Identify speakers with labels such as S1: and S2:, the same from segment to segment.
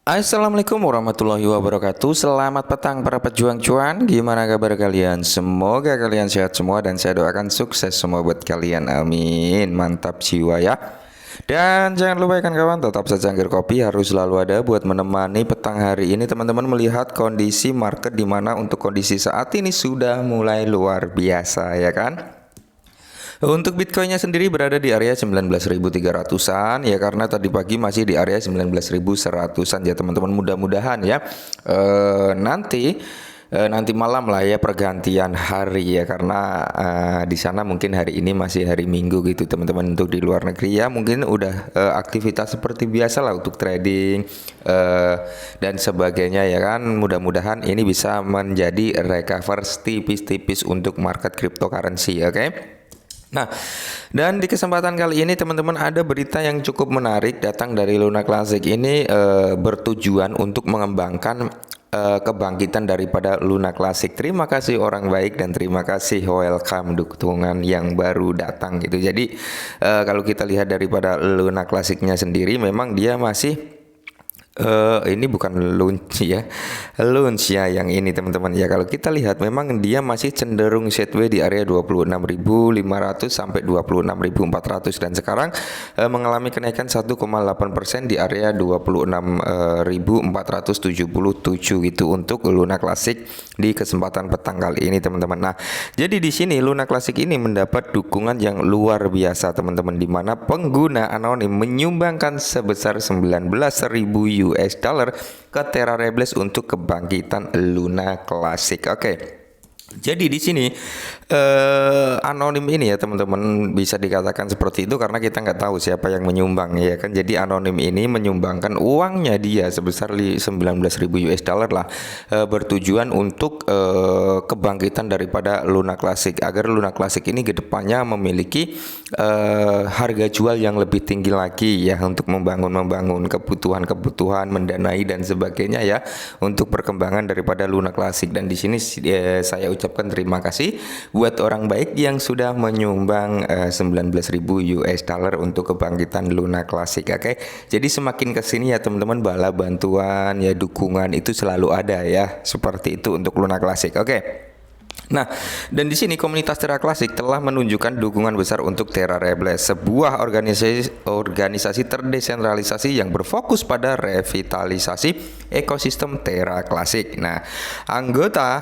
S1: Assalamualaikum warahmatullahi wabarakatuh. Selamat petang para pejuang cuan. Gimana kabar kalian? Semoga kalian sehat semua dan saya doakan sukses semua buat kalian. Amin. Mantap jiwa ya. Dan jangan lupa kan kawan, tetap secangkir kopi harus selalu ada buat menemani petang hari ini. Teman-teman melihat kondisi market di mana untuk kondisi saat ini sudah mulai luar biasa ya kan? Untuk Bitcoinnya sendiri berada di area 19.300-an ya, karena tadi pagi masih di area 19.100-an ya teman-teman. Mudah-mudahan ya nanti malam lah ya pergantian hari ya, karena di sana mungkin hari ini masih hari Minggu gitu teman-teman. Untuk di luar negeri ya mungkin udah aktivitas seperti biasa lah untuk trading dan sebagainya ya kan. Mudah-mudahan ini bisa menjadi recover tipis-tipis untuk market cryptocurrency, oke? Nah, dan di kesempatan kali ini teman-teman ada berita yang cukup menarik datang dari Luna Classic. Ini bertujuan untuk mengembangkan kebangkitan daripada Luna Classic. Terima kasih orang baik dan terima kasih welcome dukungan yang baru datang gitu. Jadi kalau kita lihat daripada Luna Classic-nya sendiri, memang dia masih ini bukan launch ya yang ini teman-teman ya. Kalau kita lihat memang dia masih cenderung sideways di area 26.500 sampai 26.400 dan sekarang mengalami kenaikan 1,8% di area 26.477 gitu untuk Luna Classic di kesempatan petang kali ini teman-teman. Nah, jadi di sini Luna Classic ini mendapat dukungan yang luar biasa teman-teman, di mana pengguna anonim menyumbangkan sebesar 19.000 US dollar ke Terra Rebels untuk kebangkitan Luna Classic. Oke. Jadi di sini anonim ini ya teman-teman, bisa dikatakan seperti itu karena kita nggak tahu siapa yang menyumbang ya kan. Jadi anonim ini menyumbangkan uangnya dia sebesar 19.000 US dollar lah, bertujuan untuk kebangkitan daripada Luna Classic, agar Luna Classic ini kedepannya memiliki harga jual yang lebih tinggi lagi ya, untuk membangun kebutuhan, mendanai dan sebagainya ya, untuk perkembangan daripada Luna Classic. Dan di sini saya ucapkan terima kasih buat orang baik yang sudah menyumbang 19.000 US dollar untuk kebangkitan Luna Classic. Oke. Jadi semakin kesini ya teman-teman, bala bantuan ya, dukungan itu selalu ada ya, seperti itu untuk Luna Classic. Oke. Nah, dan di sini komunitas Terra Classic telah menunjukkan dukungan besar untuk Terra Rebels, sebuah organisasi terdesentralisasi yang berfokus pada revitalisasi ekosistem Terra Classic. Nah, anggota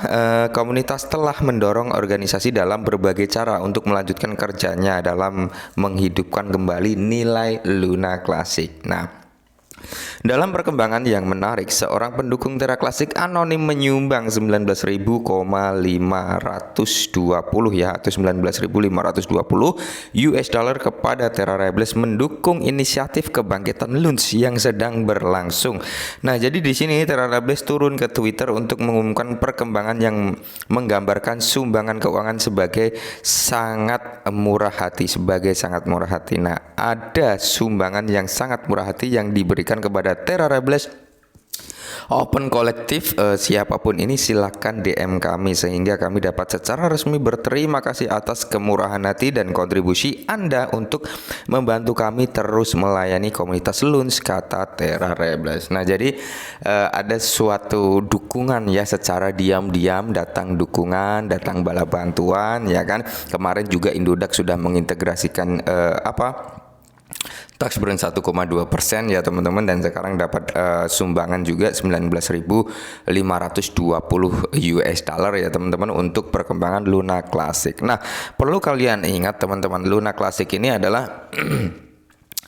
S1: komunitas telah mendorong organisasi dalam berbagai cara untuk melanjutkan kerjanya dalam menghidupkan kembali nilai Luna Classic. Nah, dalam perkembangan yang menarik, seorang pendukung Terra Classic anonim menyumbang 19.520 ya, atau 19.520 US dollar kepada Terra Rebels mendukung inisiatif kebangkitan Lunch yang sedang berlangsung. Nah, jadi di sini Terra Rebels turun ke Twitter untuk mengumumkan perkembangan yang menggambarkan sumbangan keuangan sebagai sangat murah hati, Nah, ada sumbangan yang sangat murah hati yang diberikan kepada Terra Rebels Open Kolektif. Siapapun ini silakan DM kami sehingga kami dapat secara resmi berterima kasih atas kemurahan hati dan kontribusi Anda untuk membantu kami terus melayani komunitas Lunch, kata Terra Rebels. Nah, jadi ada suatu dukungan ya, secara diam-diam datang dukungan, datang bala bantuan ya kan. Kemarin juga Indodax sudah mengintegrasikan tax burn 1,2% ya teman-teman, dan sekarang dapat sumbangan juga 19.520 US dollar ya teman-teman untuk perkembangan Luna Classic. Nah, perlu kalian ingat teman-teman, Luna Classic ini adalah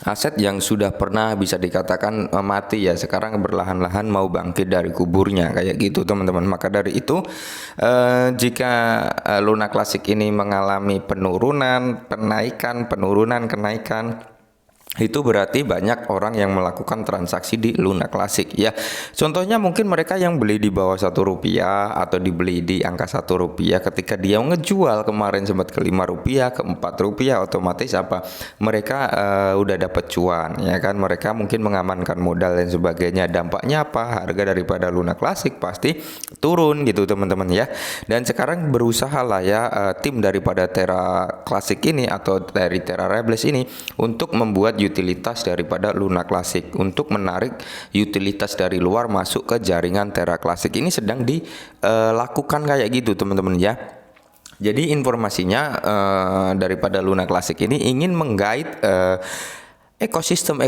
S1: aset yang sudah pernah bisa dikatakan mati ya, sekarang berlahan-lahan mau bangkit dari kuburnya kayak gitu teman-teman. Maka dari itu jika Luna Classic ini mengalami penurunan, kenaikan, itu berarti banyak orang yang melakukan transaksi di Luna Classic ya. Contohnya mungkin mereka yang beli di bawah Rp1 atau dibeli di angka Rp1, ketika dia ngejual kemarin sempat ke Rp5, ke Rp4, otomatis apa? Mereka udah dapat cuan ya kan. Mereka mungkin mengamankan modal dan sebagainya. Dampaknya apa? Harga daripada Luna Classic pasti turun gitu teman-teman ya. Dan sekarang berusaha lah ya tim daripada Terra Classic ini atau dari Terra Rebels ini untuk membuat utilitas daripada Luna Classic untuk menarik utilitas dari luar masuk ke jaringan Terra Classic. Ini sedang dilakukan kayak gitu teman-teman ya. Jadi informasinya daripada Luna Classic ini ingin menggait ekosistem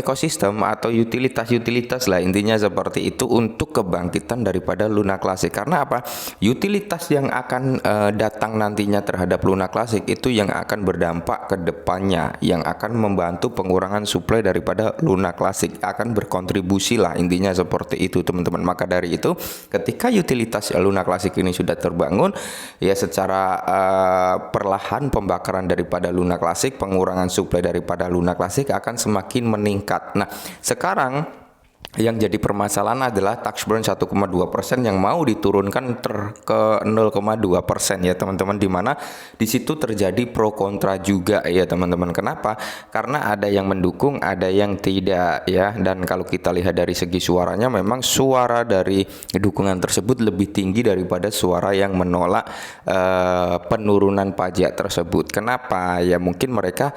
S1: atau utilitas lah, intinya seperti itu untuk kebangkitan daripada Luna Classic. Karena apa? Utilitas yang akan datang nantinya terhadap Luna Classic itu yang akan berdampak ke depannya, yang akan membantu pengurangan supply daripada Luna Classic, akan berkontribusi lah, intinya seperti itu teman-teman. Maka dari itu ketika utilitas Luna Classic ini sudah terbangun ya, secara perlahan pembakaran daripada Luna Classic, pengurangan supply daripada Luna Classic akan semakin meningkat. Nah, sekarang yang jadi permasalahan adalah tax burn 1,2% yang mau diturunkan ke 0,2% ya teman-teman, dimana di situ terjadi pro kontra juga ya teman-teman. Kenapa? Karena ada yang mendukung, ada yang tidak ya. Dan kalau kita lihat dari segi suaranya, memang suara dari dukungan tersebut lebih tinggi daripada suara yang menolak penurunan pajak tersebut. Kenapa? Ya mungkin mereka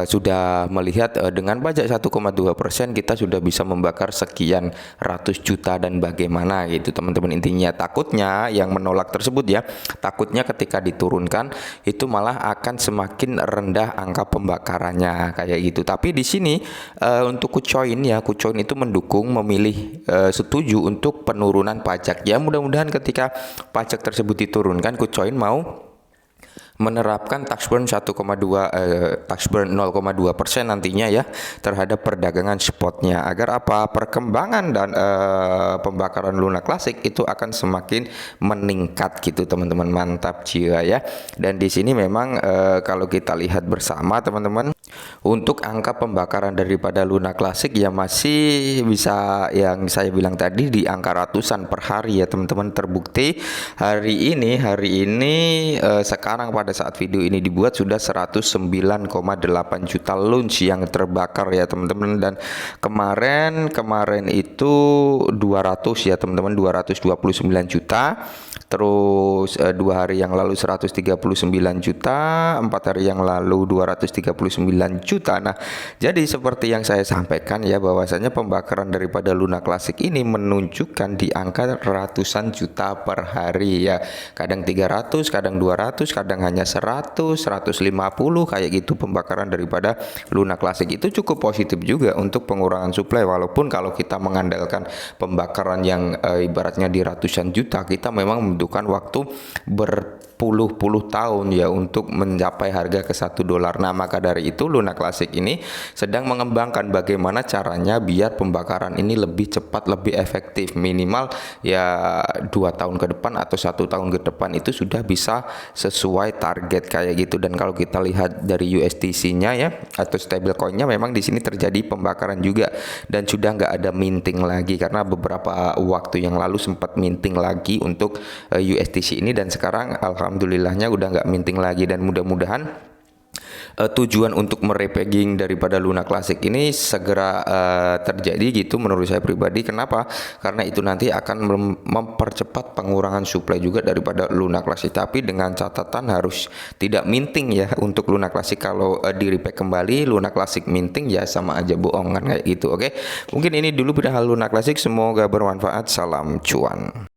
S1: sudah melihat dengan pajak 1,2% kita sudah bisa membakar sekian ratus juta dan bagaimana gitu teman-teman. Intinya takutnya yang menolak tersebut ya, takutnya ketika diturunkan itu malah akan semakin rendah angka pembakarannya kayak gitu. Tapi di sini untuk Kucoin ya, Kucoin itu mendukung, memilih setuju untuk penurunan pajak ya. Mudah-mudahan ketika pajak tersebut diturunkan, Kucoin mau menerapkan tax burn 0,2% nantinya ya terhadap perdagangan spotnya, agar apa, perkembangan dan pembakaran Luna Classic itu akan semakin meningkat gitu teman-teman. Mantap jiwa ya. Dan di sini memang kalau kita lihat bersama teman-teman, untuk angka pembakaran daripada Luna Classic ya masih bisa yang saya bilang tadi di angka ratusan per hari ya teman-teman. Terbukti hari ini sekarang pada saat video ini dibuat sudah 109,8 juta launch yang terbakar ya teman-teman. Dan kemarin itu 200 ya teman-teman, 229 juta. Terus 2 hari yang lalu 139 juta, 4 hari yang lalu 239 juta. Nah, jadi seperti yang saya sampaikan ya, bahwasanya pembakaran daripada Luna Classic ini menunjukkan di angka ratusan juta per hari ya. Kadang 300, kadang 200, kadang hanya 100, 150 kayak gitu pembakaran daripada Luna Classic. Itu cukup positif juga untuk pengurangan supply, walaupun kalau kita mengandalkan pembakaran yang ibaratnya di ratusan juta, kita memang membutuhkan waktu berpuluh-puluh tahun ya untuk mencapai harga ke $1. Nah, maka dari itu Luna Classic ini sedang mengembangkan bagaimana caranya biar pembakaran ini lebih cepat, lebih efektif. Minimal ya 2 tahun ke depan atau 1 tahun ke depan itu sudah bisa sesuai target kayak gitu. Dan kalau kita lihat dari USDC-nya ya, atau stablecoin-nya, memang di sini terjadi pembakaran juga dan sudah nggak ada minting lagi, karena beberapa waktu yang lalu sempat minting lagi untuk USDC ini, dan sekarang alhamdulillahnya udah nggak minting lagi. Dan mudah-mudahan tujuan untuk merepegging daripada Luna Classic ini segera terjadi gitu menurut saya pribadi. Kenapa? Karena itu nanti akan mempercepat pengurangan supply juga daripada Luna Classic, tapi dengan catatan harus tidak minting ya untuk Luna Classic. Kalau di repeg kembali Luna Classic minting ya sama aja bohong kan kayak gitu. Oke, mungkin ini dulu perihal Luna Classic, semoga bermanfaat. Salam cuan.